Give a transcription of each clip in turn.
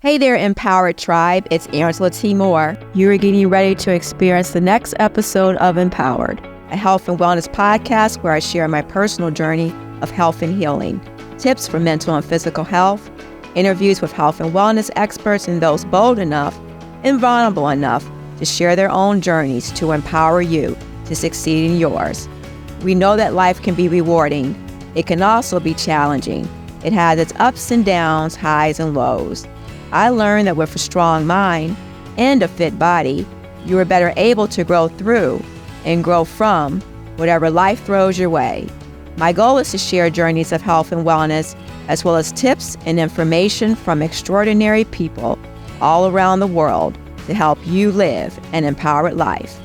Hey there, Empowered Tribe. It's Angela T. Moore. You are getting ready to experience the next episode of Empowered, a health and wellness podcast where I share my personal journey of health and healing, tips for mental and physical health, interviews with health and wellness experts and those bold enough and vulnerable enough to share their own journeys to empower you to succeed in yours. We know that life can be rewarding. It can also be challenging. It has its ups and downs, highs and lows. I learned that with a strong mind and a fit body, you are better able to grow through and grow from whatever life throws your way. My goal is to share journeys of health and wellness, as well as tips and information from extraordinary people all around the world to help you live an empowered life.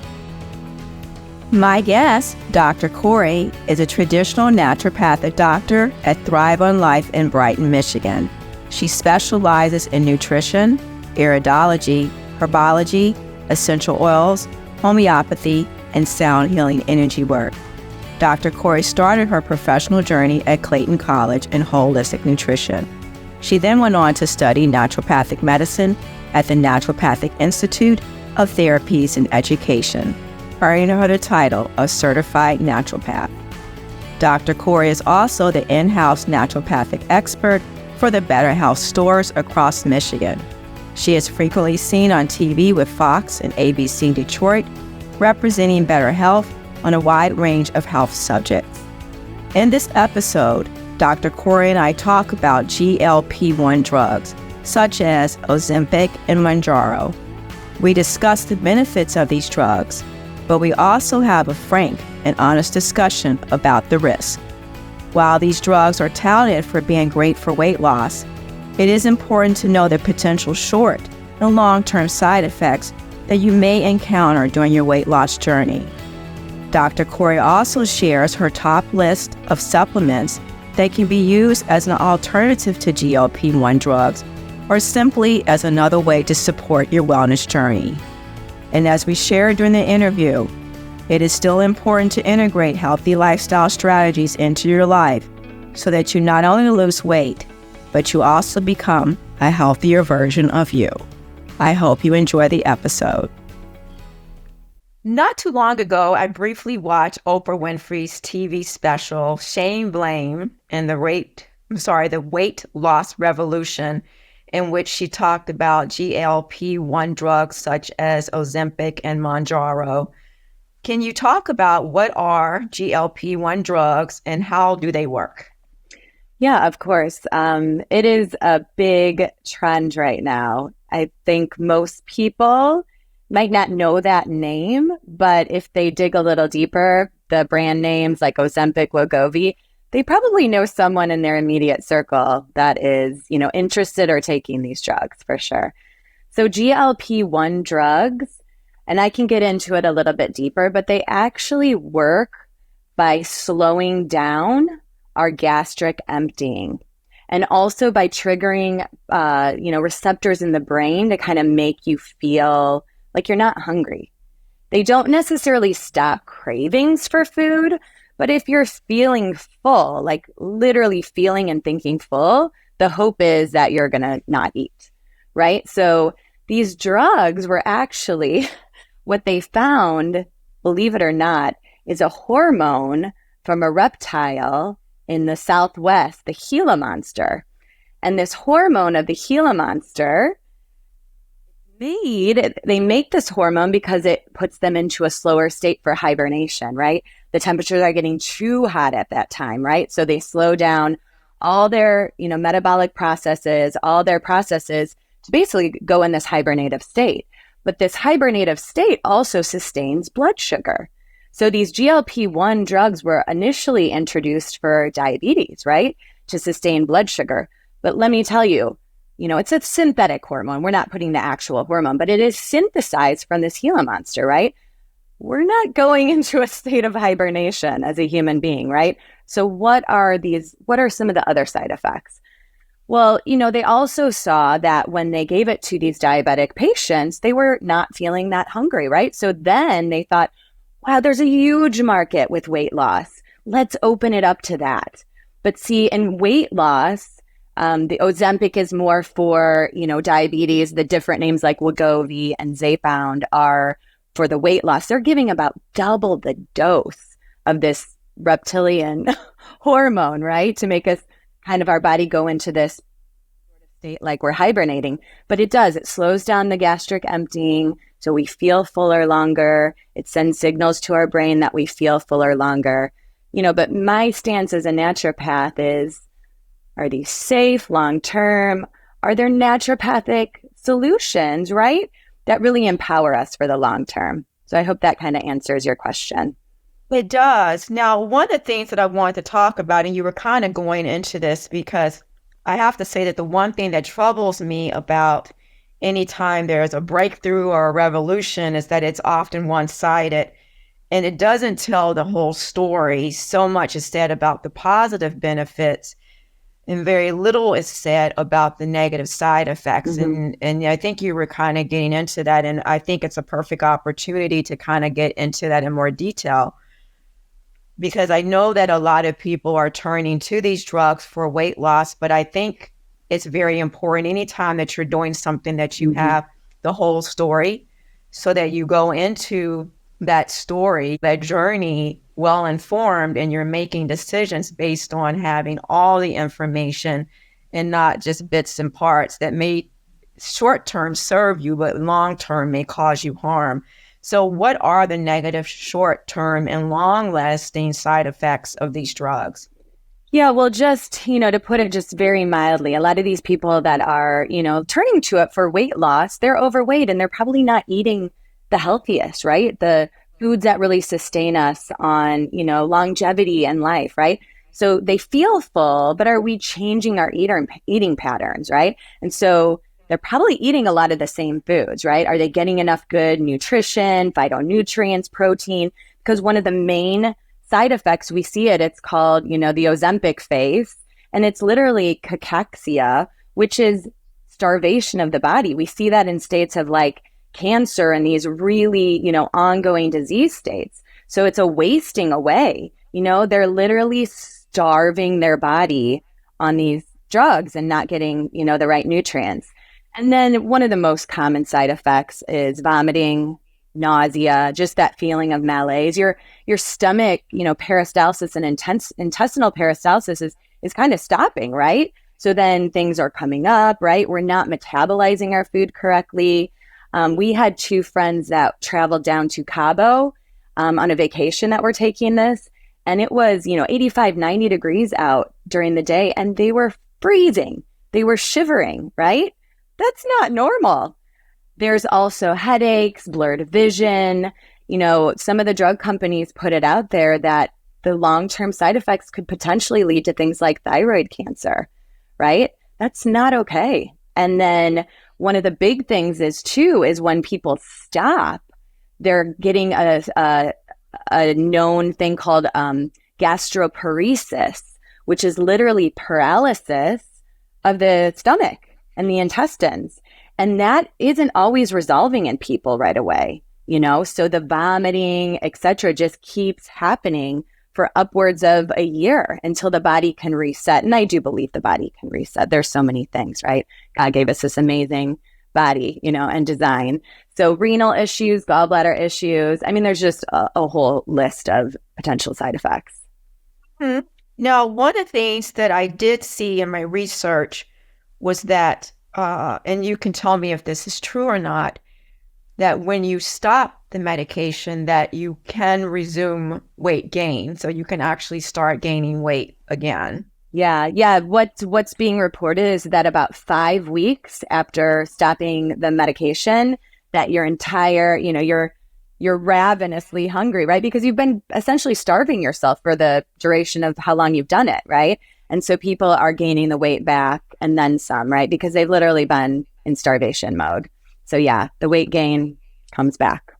My guest, Dr. Corey, is a traditional naturopathic doctor at Thrive on Life in Brighton, Michigan. She specializes in nutrition, iridology, herbology, essential oils, homeopathy, and sound healing energy work. Dr. Corey started her professional journey at Clayton College in holistic nutrition. She then went on to study naturopathic medicine at the Naturopathic Institute of Therapies and Education, earning her the title of Certified Naturopath. Dr. Corey is also the In-House Naturopathic Expert for the Better Health stores across Michigan. She is frequently seen on TV with Fox and ABC Detroit, representing better health on a wide range of health subjects. In this episode, Dr. Corey and I talk about GLP-1 drugs, such as Ozempic and Mounjaro. We discuss the benefits of these drugs, but we also have a frank and honest discussion about the risks. While these drugs are touted for being great for weight loss, it is important to know the potential short and long-term side effects that you may encounter during your weight loss journey. Dr. Corey also shares her top list of supplements that can be used as an alternative to GLP-1 drugs or simply as another way to support your wellness journey. And as we shared during the interview, it is still important to integrate healthy lifestyle strategies into your life so that you not only lose weight, but you also become a healthier version of you. I hope you enjoy the episode. Not too long ago, I briefly watched Oprah Winfrey's TV special, Shame, Blame, and the Weight Loss Revolution, in which she talked about GLP-1 drugs such as Ozempic and Mounjaro. Can you talk about what are GLP-1 drugs and how do they work? Yeah, of course. It is a big trend right now. I think most people might not know that name, but if they dig a little deeper, the brand names like Ozempic, Wegovy, they probably know someone in their immediate circle that is, interested or taking these drugs for sure. So GLP-1 drugs, and I can get into it a little bit deeper, but they actually work by slowing down our gastric emptying and also by triggering, receptors in the brain to kind of make you feel like you're not hungry. They don't necessarily stop cravings for food, but if you're feeling full, like literally feeling and thinking full, the hope is that you're going to not eat, right? So these drugs were actually what they found, believe it or not, is a hormone from a reptile in the Southwest, the Gila monster. And this hormone of the Gila monster, they make this hormone because it puts them into a slower state for hibernation, right? The temperatures are getting too hot at that time, right? So they slow down all their, metabolic processes, all their processes to basically go in this hibernative state. But this hibernative state also sustains blood sugar. So these GLP-1 drugs were initially introduced for diabetes, right? To sustain blood sugar. But let me tell you, it's a synthetic hormone. We're not putting the actual hormone, but it is synthesized from this Gila monster, right? We're not going into a state of hibernation as a human being, right? So what are some of the other side effects? Well, they also saw that when they gave it to these diabetic patients, they were not feeling that hungry, right? So then they thought, wow, there's a huge market with weight loss. Let's open it up to that. But see, in weight loss, The Ozempic is more for, diabetes. The different names like Wegovy and Zepbound are for the weight loss. They're giving about double the dose of this reptilian hormone, right? To make us kind of our body go into this state like we're hibernating. But it does. It slows down the gastric emptying. So we feel fuller longer. It sends signals to our brain that we feel fuller longer. But my stance as a naturopath is, are these safe long-term? Are there naturopathic solutions, right, that really empower us for the long term? So I hope that kind of answers your question. It does. Now, one of the things that I wanted to talk about, and you were kind of going into this, because I have to say that the one thing that troubles me about anytime there's a breakthrough or a revolution is that it's often one-sided, and it doesn't tell the whole story. So much is said about the positive benefits, and very little is said about the negative side effects. Mm-hmm. And I think you were kind of getting into that, and I think it's a perfect opportunity to kind of get into that in more detail, because I know that a lot of people are turning to these drugs for weight loss, but I think it's very important anytime that you're doing something that you have the whole story, so that you go into that story, that journey, well informed, and you're making decisions based on having all the information and not just bits and parts that may short term serve you, but long term may cause you harm. So what are the negative short term and long lasting side effects of these drugs? Yeah, well, just, to put it just very mildly, a lot of these people that are, turning to it for weight loss, they're overweight and they're probably not eating the healthiest, right? The foods that really sustain us on, longevity and life, right? So they feel full, but are we changing our eating patterns, right? And so they're probably eating a lot of the same foods, right? Are they getting enough good nutrition, phytonutrients, protein? Because one of the main side effects, we see it's called, the Ozempic phase, and it's literally cachexia, which is starvation of the body. We see that in states of like cancer and these really, ongoing disease states. So it's a wasting away. They're literally starving their body on these drugs and not getting, the right nutrients. And then one of the most common side effects is vomiting, nausea, just that feeling of malaise. Your stomach, peristalsis and intestinal peristalsis is kind of stopping, right? So then things are coming up, right? We're not metabolizing our food correctly. We had two friends that traveled down to Cabo on a vacation that were taking this. And it was, 85, 90 degrees out during the day, and they were freezing. They were shivering, right? That's not normal. There's also headaches, blurred vision. Some of the drug companies put it out there that the long-term side effects could potentially lead to things like thyroid cancer, right? That's not okay. And then one of the big things is when people stop, they're getting a known thing called gastroparesis, which is literally paralysis of the stomach and the intestines. And that isn't always resolving in people right away, so the vomiting, etc., just keeps happening for upwards of a year until the body can reset. And I do believe the body can reset. There's so many things, right? God gave us this amazing body, and design. So renal issues, gallbladder issues. I mean, there's just a whole list of potential side effects. Mm-hmm. Now, one of the things that I did see in my research was that, and you can tell me if this is true or not, that when you stop the medication, that you can resume weight gain. So you can actually start gaining weight again. Yeah. What's being reported is that about 5 weeks after stopping the medication, that your entire, you're ravenously hungry, right? Because you've been essentially starving yourself for the duration of how long you've done it, right? And so people are gaining the weight back and then some, right? Because they've literally been in starvation mode. So yeah, the weight gain comes back.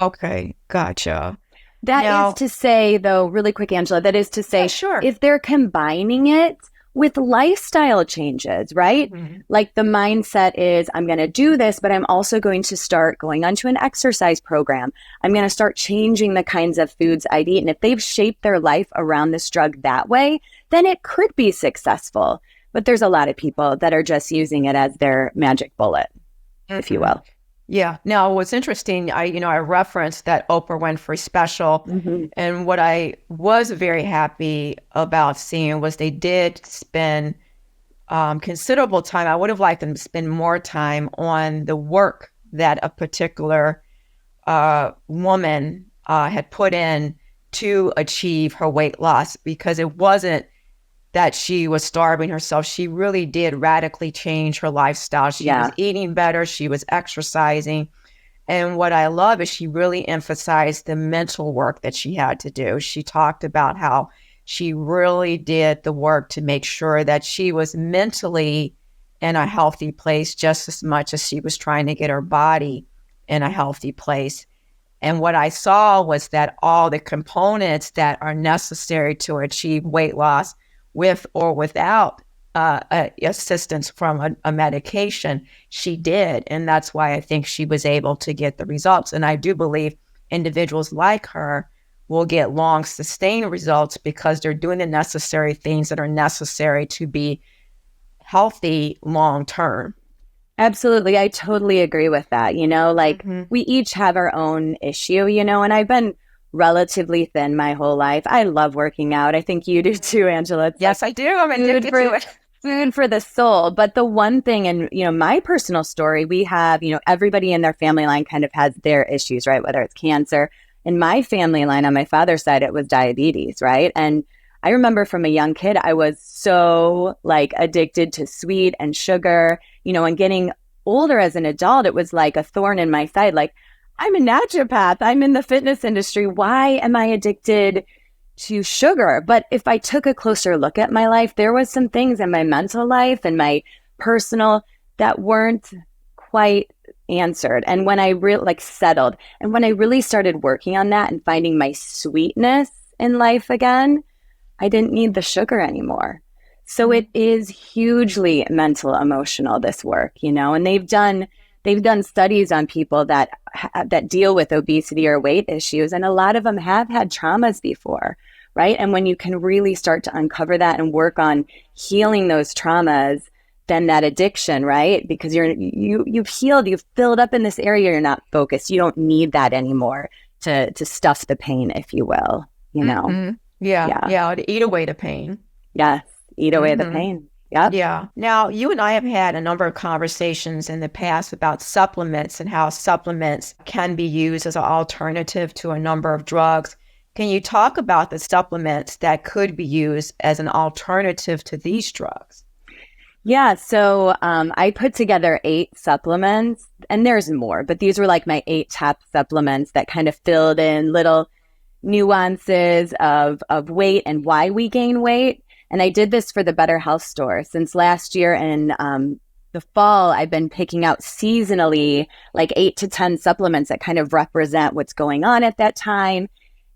Okay, gotcha. That is to say, though, really quick, Angela, that is to say, yeah, sure, if they're combining it with lifestyle changes, right? Mm-hmm. Like the mindset is, I'm going to do this, but I'm also going to start going onto an exercise program. I'm going to start changing the kinds of foods I eat. And if they've shaped their life around this drug that way, then it could be successful. But there's a lot of people that are just using it as their magic bullet, if you will. Yeah. Now, what's interesting, I referenced that Oprah Winfrey special, and what I was very happy about seeing was they did spend considerable time. I would have liked them to spend more time on the work that a particular woman had put in to achieve her weight loss, because it wasn't that she was starving herself. She really did radically change her lifestyle. She was eating better. She was exercising. And what I love is she really emphasized the mental work that she had to do. She talked about how she really did the work to make sure that she was mentally in a healthy place just as much as she was trying to get her body in a healthy place. And what I saw was that all the components that are necessary to achieve weight loss, with or without assistance from a medication, she did. And that's why I think she was able to get the results. And I do believe individuals like her will get long, sustained results because they're doing the necessary things that are necessary to be healthy long term. Absolutely. I totally agree with that. We each have our own issue, and I've been relatively thin my whole life. I love working out. I think you do too, Angela. Yes, I do. I'm addicted to it. Food for the soul. But the one thing, and my personal story, we have, everybody in their family line kind of has their issues, right? Whether it's cancer. In my family line, on my father's side, it was diabetes, right? And I remember from a young kid, I was so addicted to sweet and sugar, and getting older as an adult, it was like a thorn in my side. I'm a naturopath. I'm in the fitness industry. Why am I addicted to sugar? But if I took a closer look at my life, there was some things in my mental life and my personal that weren't quite answered. And when I really settled, and when I really started working on that and finding my sweetness in life again, I didn't need the sugar anymore. So it is hugely mental, emotional, this work, and they've done studies on people that deal with obesity or weight issues, and a lot of them have had traumas before, right? And when you can really start to uncover that and work on healing those traumas, then that addiction, right? Because you've healed, you've filled up in this area, you're not focused. You don't need that anymore to stuff the pain, if you will, Yeah, to eat away the pain. Yes, eat away the pain. Yep. Yeah. Now, you and I have had a number of conversations in the past about supplements and how supplements can be used as an alternative to a number of drugs. Can you talk about the supplements that could be used as an alternative to these drugs? Yeah. So I put together 8 supplements, and there's more, but these were my 8 top supplements that kind of filled in little nuances of weight and why we gain weight. And I did this for the Better Health Store. Since last year in the fall, I've been picking out seasonally 8 to 10 supplements that kind of represent what's going on at that time,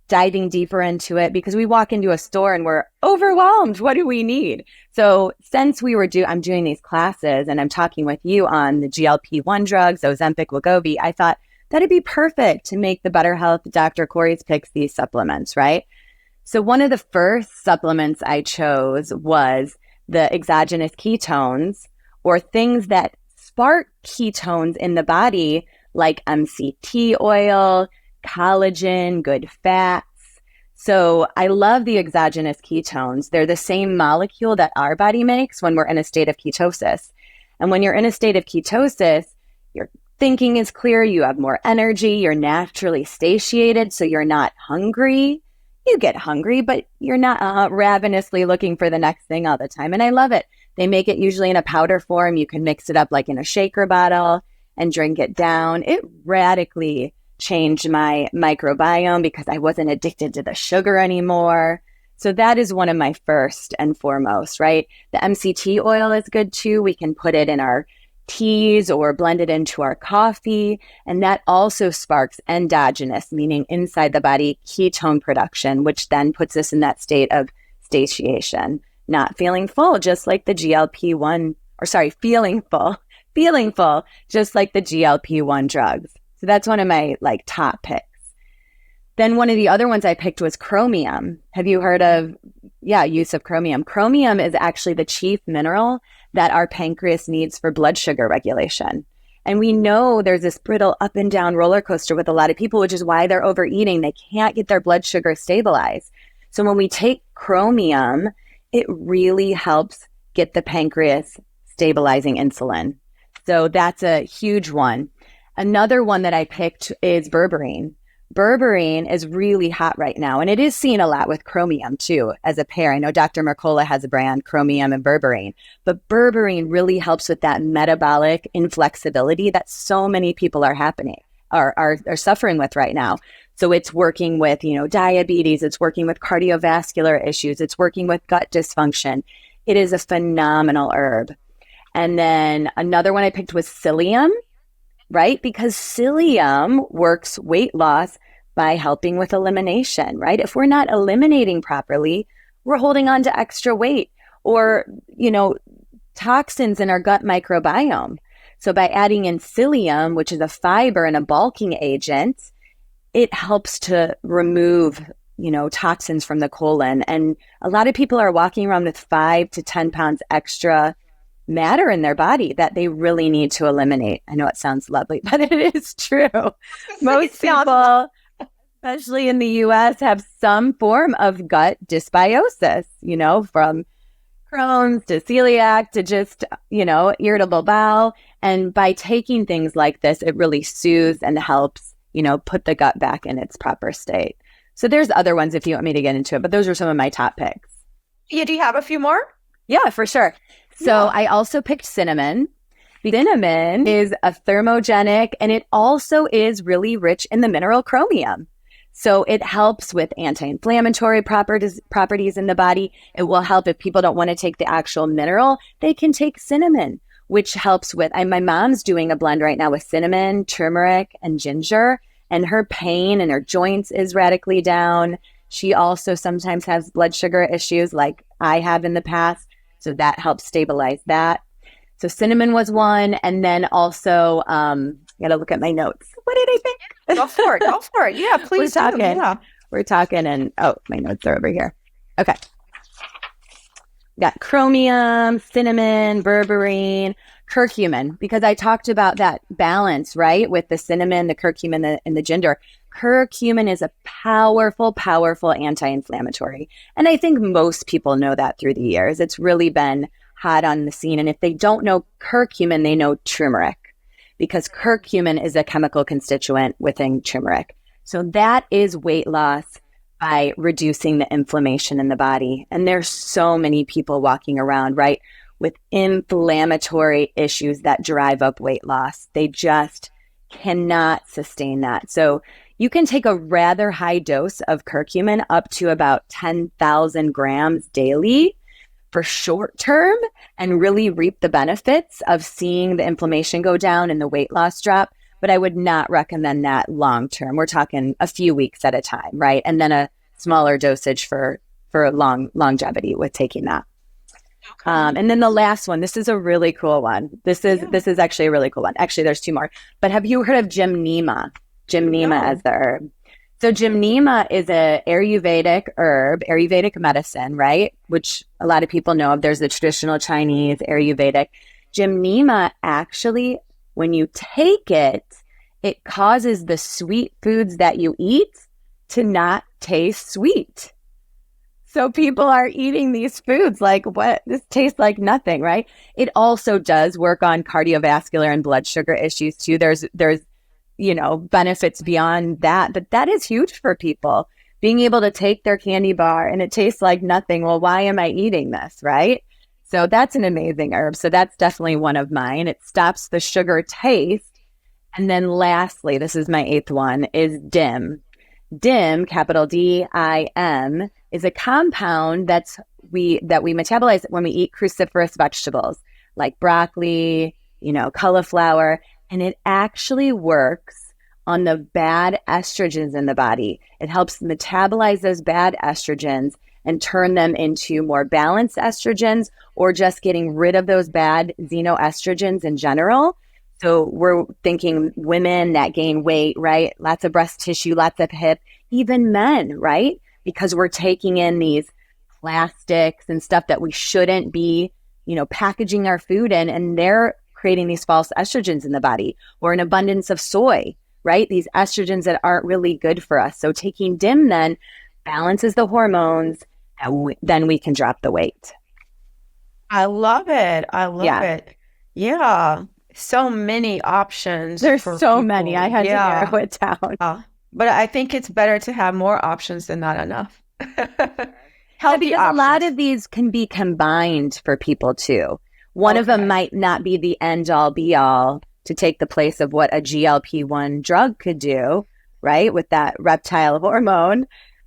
diving deeper into it, because we walk into a store and we're overwhelmed. What do we need? So since I'm doing these classes and I'm talking with you on the GLP-1 drugs, Ozempic, Wegovy, I thought that'd be perfect to make the Better Health Dr. Corey's Picks these supplements, right? So one of the first supplements I chose was the exogenous ketones, or things that spark ketones in the body, like MCT oil, collagen, good fats. So I love the exogenous ketones. They're the same molecule that our body makes when we're in a state of ketosis. And when you're in a state of ketosis, your thinking is clear, you have more energy, you're naturally satiated, so you're not hungry. You get hungry, but you're not ravenously looking for the next thing all the time. And I love it. They make it usually in a powder form. You can mix it up in a shaker bottle and drink it down. It radically changed my microbiome because I wasn't addicted to the sugar anymore. So that is one of my first and foremost, right? The MCT oil is good too. We can put it in our teas or blend it into our coffee. And that also sparks endogenous, meaning inside the body, ketone production, which then puts us in that state of satiation, not feeling full, just like the GLP-1, feeling full, just like the GLP-1 drugs. So that's one of my top picks. Then one of the other ones I picked was chromium. Have you heard of, use of chromium? Chromium is actually the chief mineral that our pancreas needs for blood sugar regulation. And we know there's this brittle up and down roller coaster with a lot of people, which is why they're overeating. They can't get their blood sugar stabilized. So when we take chromium, it really helps get the pancreas stabilizing insulin. So that's a huge one. Another one that I picked is berberine. Berberine is really hot right now, and it is seen a lot with chromium too as a pair. I know Dr. Mercola has a brand, chromium and berberine, but berberine really helps with that metabolic inflexibility that so many people are suffering with right now. So it's working with, diabetes, it's working with cardiovascular issues, it's working with gut dysfunction. It is a phenomenal herb. And then another one I picked was psyllium, right? Because psyllium works weight loss by helping with elimination, right? If we're not eliminating properly, we're holding on to extra weight or, toxins in our gut microbiome. So by adding in psyllium, which is a fiber and a bulking agent, it helps to remove, toxins from the colon. And a lot of people are walking around with 5 to 10 pounds extra matter in their body that they really need to eliminate. I know it sounds lovely, but it is true. Most people, especially in the US, have some form of gut dysbiosis, from Crohn's to celiac to just, irritable bowel. And by taking things like this, it really soothes and helps, put the gut back in its proper state. So there's other ones if you want me to get into it, but those are some of my top picks. Yeah, do you have a few more? Yeah, for sure. So I also picked cinnamon. Cinnamon is a thermogenic, and it also is really rich in the mineral chromium. So it helps with anti-inflammatory properties in the body. It will help if people don't want to take the actual mineral, they can take cinnamon, which helps with, my mom's doing a blend right now with cinnamon, turmeric, and ginger, and her pain and her joints is radically down. She also sometimes has blood sugar issues like I have in the past. So that helps stabilize that. So cinnamon was one. And then also, got to look at my notes. What did I pick? Go for it. Yeah, please. We're talking and, my notes are over here. Okay. Got chromium, cinnamon, berberine, curcumin, because I talked about that balance, right? With the cinnamon, the curcumin, and the ginger. Curcumin is a powerful, powerful anti-inflammatory. And I think most people know that through the years. It's really been hot on the scene. And if they don't know curcumin, they know turmeric, because curcumin is a chemical constituent within turmeric. So that is weight loss by reducing the inflammation in the body. And there's so many people walking around, right, with inflammatory issues that drive up weight loss. They just cannot sustain that. So you can take a rather high dose of curcumin up to about 10,000 grams daily for short term and really reap the benefits of seeing the inflammation go down and the weight loss drop. But I would not recommend that long term. We're talking a few weeks at a time, right? And then a smaller dosage for longevity with taking that. Okay. And then the last one, this is a really cool one. This is actually a really cool one. Actually, there's two more. But have you heard of gymnema? Gymnema as the herb. So gymnema is a Ayurvedic herb, Ayurvedic medicine, right? Which a lot of people know of. There's the traditional Chinese Ayurvedic. Gymnema actually, when you take it, it causes the sweet foods that you eat to not taste sweet. So people are eating these foods like, what? This tastes like nothing, right? It also does work on cardiovascular and blood sugar issues too. There's benefits beyond that, but that is huge for people. Being able to take their candy bar and it tastes like nothing. Well, why am I eating this, right? So that's an amazing herb. So that's definitely one of mine. It stops the sugar taste. And then lastly, this is my eighth one, is DIM. DIM, capital DIM, is a compound that we metabolize when we eat cruciferous vegetables like broccoli, cauliflower, and it actually works on the bad estrogens in the body. It helps metabolize those bad estrogens and turn them into more balanced estrogens, or just getting rid of those bad xenoestrogens in general. So we're thinking women that gain weight, right? Lots of breast tissue, lots of hip. even men, right? Because we're taking in these plastics and stuff that we shouldn't be, packaging our food in, and they're creating these false estrogens in the body, or an abundance of soy, right? These estrogens that aren't really good for us. So taking DIM then balances the hormones, and then we can drop the weight. I love it. I love it. Yeah. So many options. There's for so people. many. I had to narrow it down. But I think it's better to have more options than not enough. Because a lot of these can be combined for people too. One of them might not be the end all be all to take the place of what a GLP-1 drug could do, right? With that reptile hormone,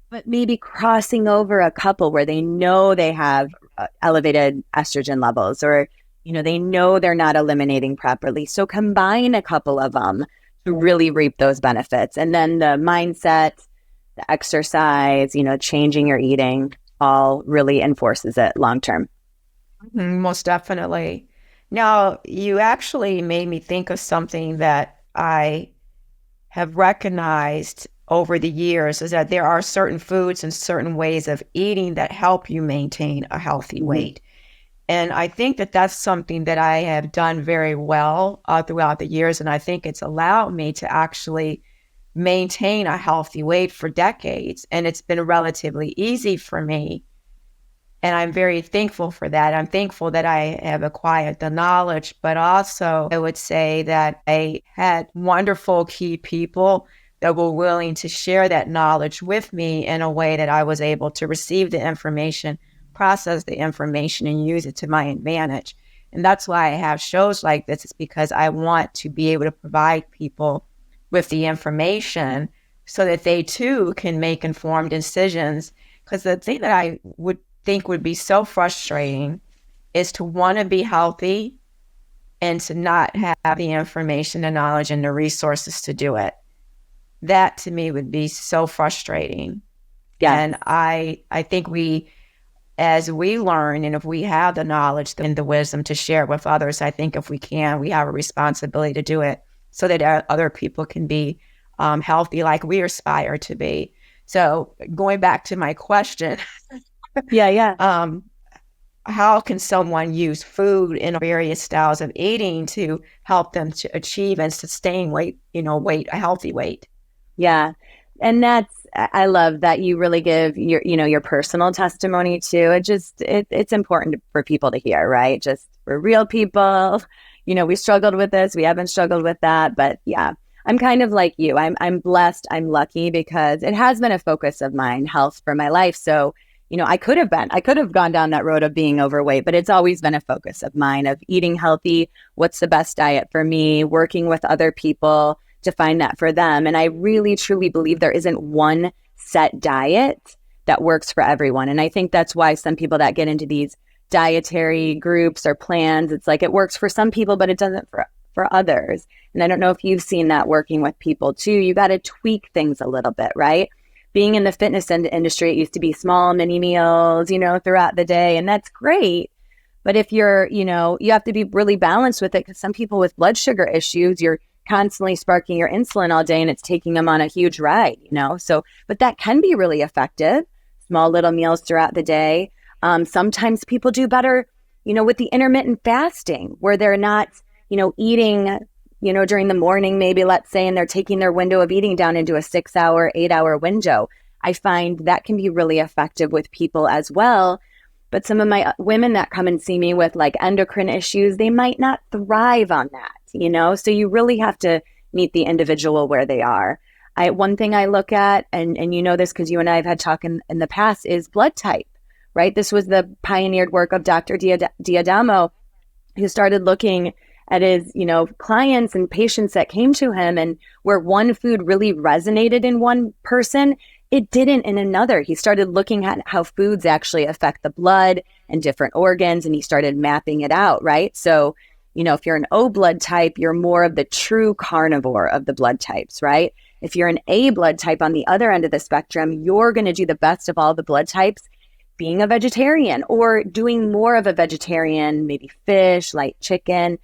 but maybe crossing over a couple where they know they have elevated estrogen levels, or, they know they're not eliminating properly. So combine a couple of them to really reap those benefits. And then the mindset, the exercise, changing your eating, all really enforces it long term. Most definitely. Now, you actually made me think of something that I have recognized over the years, is that there are certain foods and certain ways of eating that help you maintain a healthy weight. And I think that that's something that I have done very well throughout the years. And I think it's allowed me to actually maintain a healthy weight for decades. And it's been relatively easy for me. And I'm very thankful for that. I'm thankful that I have acquired the knowledge, but also I would say that I had wonderful key people that were willing to share that knowledge with me in a way that I was able to receive the information, process the information, and use it to my advantage. And that's why I have shows like this, is because I want to be able to provide people with the information so that they too can make informed decisions. Because the thing that I would think would be so frustrating is to want to be healthy and to not have the information, the knowledge, and the resources to do it. That to me would be so frustrating. Yeah. And I think as we learn, and if we have the knowledge and the wisdom to share it with others, I think if we can, we have a responsibility to do it so that other people can be healthy like we aspire to be. So going back to my question, how can someone use food in various styles of eating to help them to achieve and sustain a healthy weight? Yeah. And I love that you really give your personal testimony too. It's important for people to hear, right? Just we're real people, we struggled with this, we haven't struggled with that, but yeah, I'm kind of like you. I'm blessed. I'm lucky because it has been a focus of mine, health for my life. So, I could have gone down that road of being overweight, but it's always been a focus of mine of eating healthy. What's the best diet for me? Working with other people to find that for them. And I really, truly believe there isn't one set diet that works for everyone. And I think that's why some people that get into these dietary groups or plans, it's like it works for some people, but it doesn't for others. And I don't know if you've seen that working with people too. You got to tweak things a little bit, right? Being in the fitness industry, it used to be small mini meals, throughout the day. And that's great. But if you're, you have to be really balanced with it, because some people with blood sugar issues, you're constantly sparking your insulin all day and it's taking them on a huge ride, So, but that can be really effective. Small little meals throughout the day. Sometimes people do better, with the intermittent fasting where they're not, eating, during the morning, maybe let's say, and they're taking their window of eating down into a 6-hour, 8-hour window. I find that can be really effective with people as well. But some of my women that come and see me with like endocrine issues, they might not thrive on that, So you really have to meet the individual where they are. One thing I look at, and this because you and I have had talk in the past, is blood type, right? This was the pioneered work of Dr. Diadamo, who started looking at his, clients and patients that came to him, and where one food really resonated in one person, it didn't in another. He started looking at how foods actually affect the blood and different organs, and he started mapping it out, right? So, if you're an O blood type, you're more of the true carnivore of the blood types, right? If you're an A blood type on the other end of the spectrum, you're going to do the best of all the blood types, being a vegetarian or doing more of a vegetarian, maybe fish, light chicken.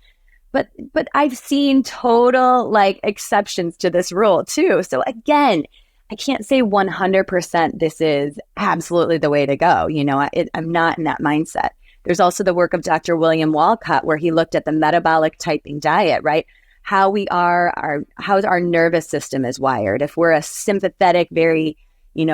But I've seen total exceptions to this rule too. So again, I can't say 100% this is absolutely the way to go. I'm not in that mindset. There's also the work of Dr. William Walcott, where he looked at the metabolic typing diet, right? How we are, how our nervous system is wired. If we're a sympathetic, very,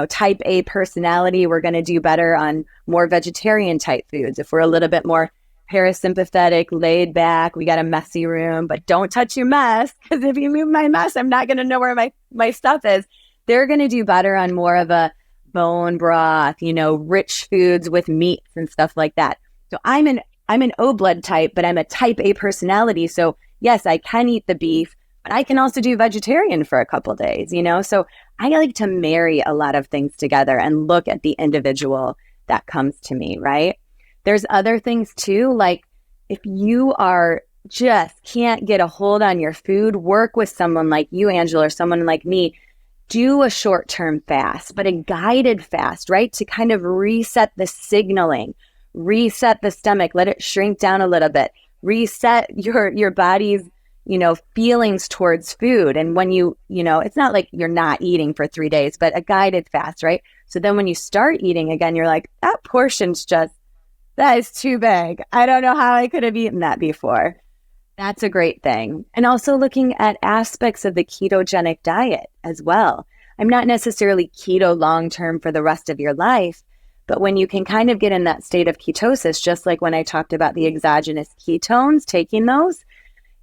type A personality, we're going to do better on more vegetarian type foods. If we're a little bit more parasympathetic, laid back, we got a messy room, but don't touch your mess, because if you move my mess, I'm not going to know where my stuff is. They're going to do better on more of a bone broth, rich foods with meats and stuff like that. So I'm an O blood type, but I'm a type A personality. So yes, I can eat the beef, but I can also do vegetarian for a couple of days, So I like to marry a lot of things together and look at the individual that comes to me, right? There's other things too, like if you are just can't get a hold on your food, work with someone like you, Angela, or someone like me. Do a short-term fast, but a guided fast, right? To kind of reset the signaling, reset the stomach, let it shrink down a little bit, reset your body's, feelings towards food. And when it's not like you're not eating for 3 days, but a guided fast, right? So then when you start eating again, you're like, that portion's that is too big. I don't know how I could have eaten that before. That's a great thing. And also looking at aspects of the ketogenic diet as well. I'm not necessarily keto long-term for the rest of your life, but when you can kind of get in that state of ketosis, just like when I talked about the exogenous ketones, taking those,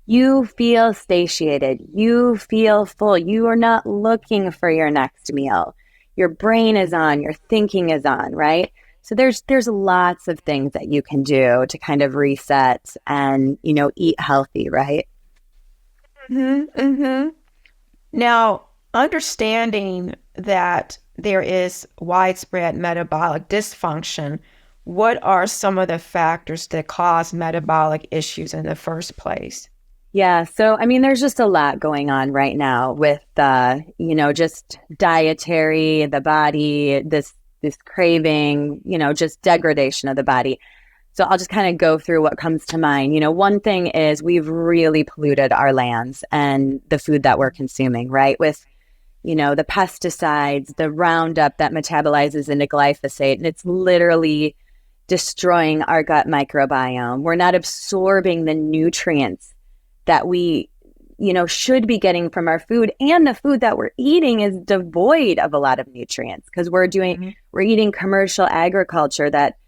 you feel satiated. You feel full. You are not looking for your next meal. Your brain is on, your thinking is on, right? So there's lots of things that you can do to kind of reset and, eat healthy, right? Mm-hmm, mm-hmm. Now, understanding that there is widespread metabolic dysfunction, what are some of the factors that cause metabolic issues in the first place? Yeah. So, there's just a lot going on right now with, just dietary, the body, this craving, just degradation of the body. So I'll just kind of go through what comes to mind. One thing is we've really polluted our lands and the food that we're consuming, right? With, the pesticides, the Roundup that metabolizes into glyphosate, and it's literally destroying our gut microbiome. We're not absorbing the nutrients that we, should be getting from our food, and the food that we're eating is devoid of a lot of nutrients because we're eating commercial agriculture that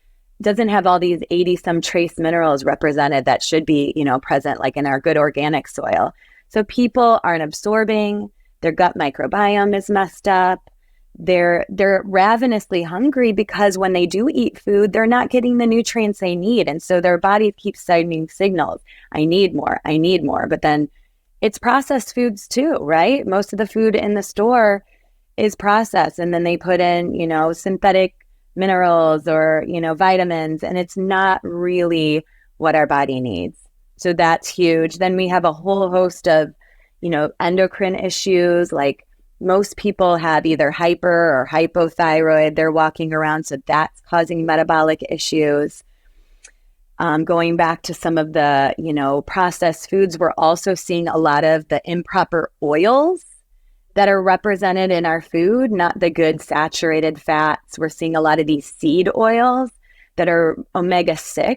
doesn't have all these 80 some trace minerals represented that should be, present like in our good organic soil. So people aren't absorbing, their gut microbiome is messed up. They're ravenously hungry because when they do eat food, they're not getting the nutrients they need. And so their body keeps sending signals. I need more. But then it's processed foods too, right? Most of the food in the store is processed, and then they put in, synthetic minerals or, vitamins, and it's not really what our body needs. So that's huge. Then we have a whole host of, endocrine issues. Like most people have either hyper or hypothyroid. They're walking around, so that's causing metabolic issues. Going back to some of the, processed foods, we're also seeing a lot of the improper oils that are represented in our food, not the good saturated fats. We're seeing a lot of these seed oils that are omega-6,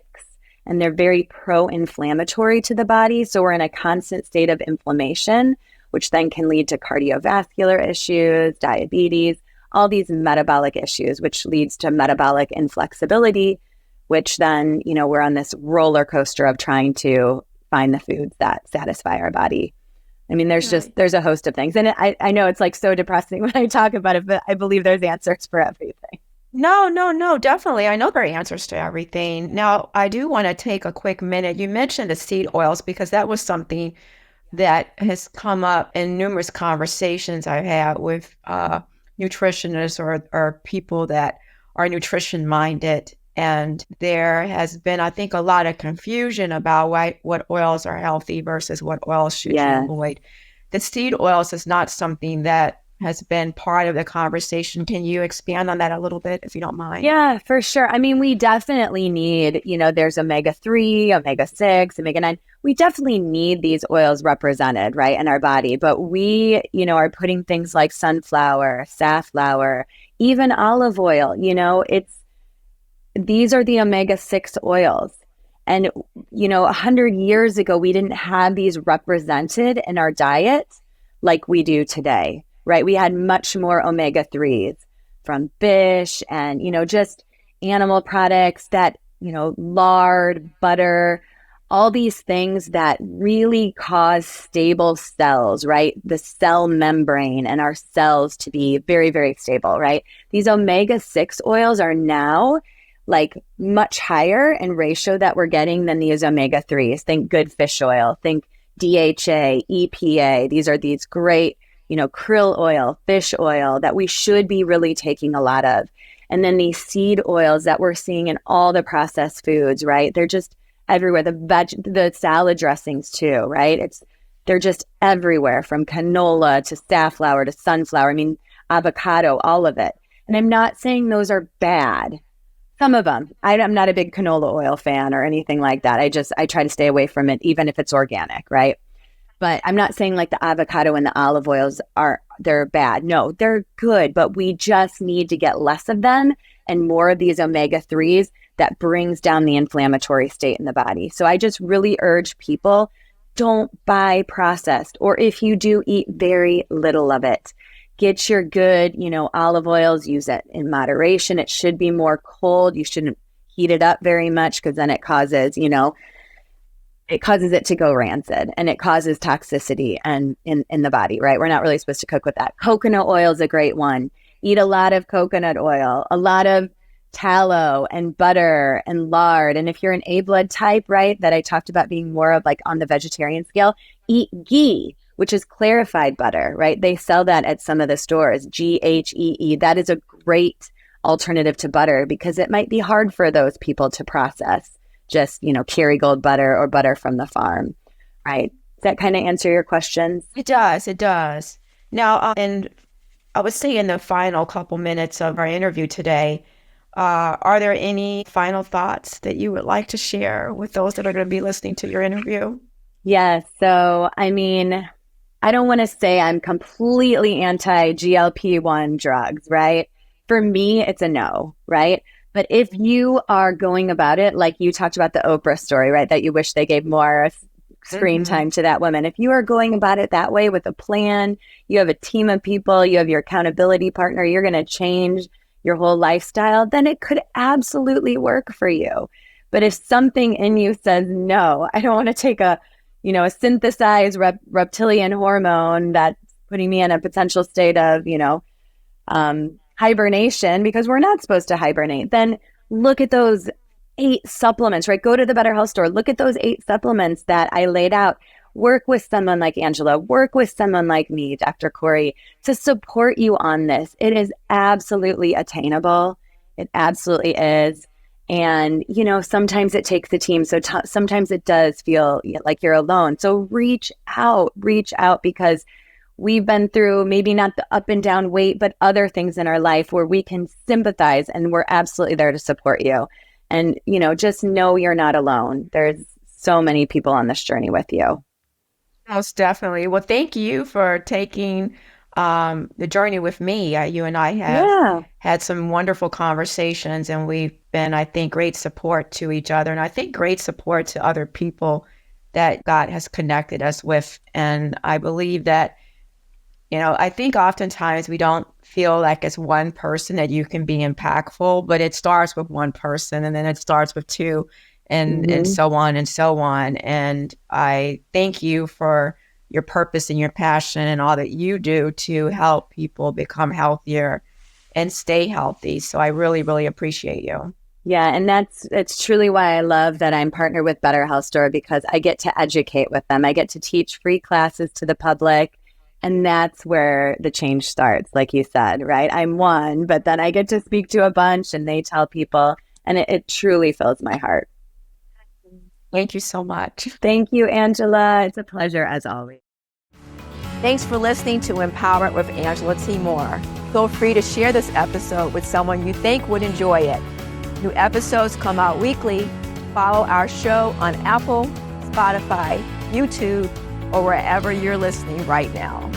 and they're very pro-inflammatory to the body. So we're in a constant state of inflammation, which then can lead to cardiovascular issues, diabetes, all these metabolic issues, which leads to metabolic inflexibility, which then, we're on this roller coaster of trying to find the foods that satisfy our body. There's a host of things. And I know it's like so depressing when I talk about it, but I believe there's answers for everything. No, definitely. I know there are answers to everything. Now, I do want to take a quick minute. You mentioned the seed oils because that was something that has come up in numerous conversations I've had with nutritionists or people that are nutrition minded. And there has been, I think, a lot of confusion about what oils are healthy versus what oils should you avoid. The seed oils is not something that has been part of the conversation. Can you expand on that a little bit, if you don't mind? Yeah, for sure. I mean, we definitely need, there's omega-3, omega-6, omega-9. We definitely need these oils represented, right, in our body. But we, are putting things like sunflower, safflower, even olive oil, these are the omega-6 oils. And, 100 years ago, we didn't have these represented in our diet like we do today, right? We had much more omega-3s from fish and, just animal products that, lard, butter, all these things that really cause stable cells, right? The cell membrane and our cells to be very, very stable, right? These omega-6 oils are now like much higher in ratio that we're getting than these omega-3s. Think good fish oil, think DHA, EPA. These are these great, krill oil, fish oil that we should be really taking a lot of. And then these seed oils that we're seeing in all the processed foods, right? They're just everywhere. The salad dressings too, right? They're just everywhere, from canola to safflower to sunflower. I mean, avocado, all of it. And I'm not saying those are bad. Some of them. I'm not a big canola oil fan or anything like that. I try to stay away from it, even if it's organic, right? But I'm not saying like the avocado and the olive oils they're bad. No, they're good, but we just need to get less of them and more of these omega-3s that brings down the inflammatory state in the body. So I just really urge people, don't buy processed, or if you do, eat very little of it. Get your good, olive oils, use it in moderation. It should be more cold. You shouldn't heat it up very much because then it causes, it to go rancid and it causes toxicity and in the body, right? We're not really supposed to cook with that. Coconut oil is a great one. Eat a lot of coconut oil, a lot of tallow and butter and lard. And if you're an A blood type, right, that I talked about being more of like on the vegetarian scale, eat ghee, which is clarified butter, right? They sell that at some of the stores, GHEE. That is a great alternative to butter because it might be hard for those people to process just, Kerrygold butter or butter from the farm, right? Does that kind of answer your questions? It does. Now, and I would say in the final couple minutes of our interview today, are there any final thoughts that you would like to share with those that are going to be listening to your interview? Yes. So, I mean, I don't want to say I'm completely anti GLP-1 drugs, right? For me, it's a no, right? But if you are going about it, like you talked about the Oprah story, right? That you wish they gave more screen time to that woman. If you are going about it that way with a plan, you have a team of people, you have your accountability partner, you're going to change your whole lifestyle, then it could absolutely work for you. But if something in you says, no, I don't want to take a synthesized reptilian hormone that's putting me in a potential state of, hibernation because we're not supposed to hibernate, then look at those 8 supplements, right? Go to the Better Health store. Look at those 8 supplements that I laid out. Work with someone like Angela. Work with someone like me, Dr. Corey, to support you on this. It is absolutely attainable. It absolutely is. And, sometimes it takes a team. So sometimes it does feel like you're alone. So reach out because we've been through maybe not the up and down weight, but other things in our life where we can sympathize and we're absolutely there to support you. And, just know you're not alone. There's so many people on this journey with you. Most definitely. Well, thank you for taking the journey with me. You and I have had some wonderful conversations, and we've been, I think, great support to each other. And I think great support to other people that God has connected us with. And I believe that, I think oftentimes we don't feel like it's one person that you can be impactful, but it starts with one person and then it starts with 2 and so on and so on. And I thank you for your purpose and your passion and all that you do to help people become healthier and stay healthy. So I really, really appreciate you. Yeah, and it's truly why I love that I'm partnered with Better Health Store, because I get to educate with them. I get to teach free classes to the public. And that's where the change starts, like you said, right? I'm one, but then I get to speak to a bunch and they tell people, and it truly fills my heart. Thank you so much. Thank you, Angela. It's a pleasure as always. Thanks for listening to Empowered with Angela T. Moore. Feel free to share this episode with someone you think would enjoy it. New episodes come out weekly. Follow our show on Apple, Spotify, YouTube, or wherever you're listening right now.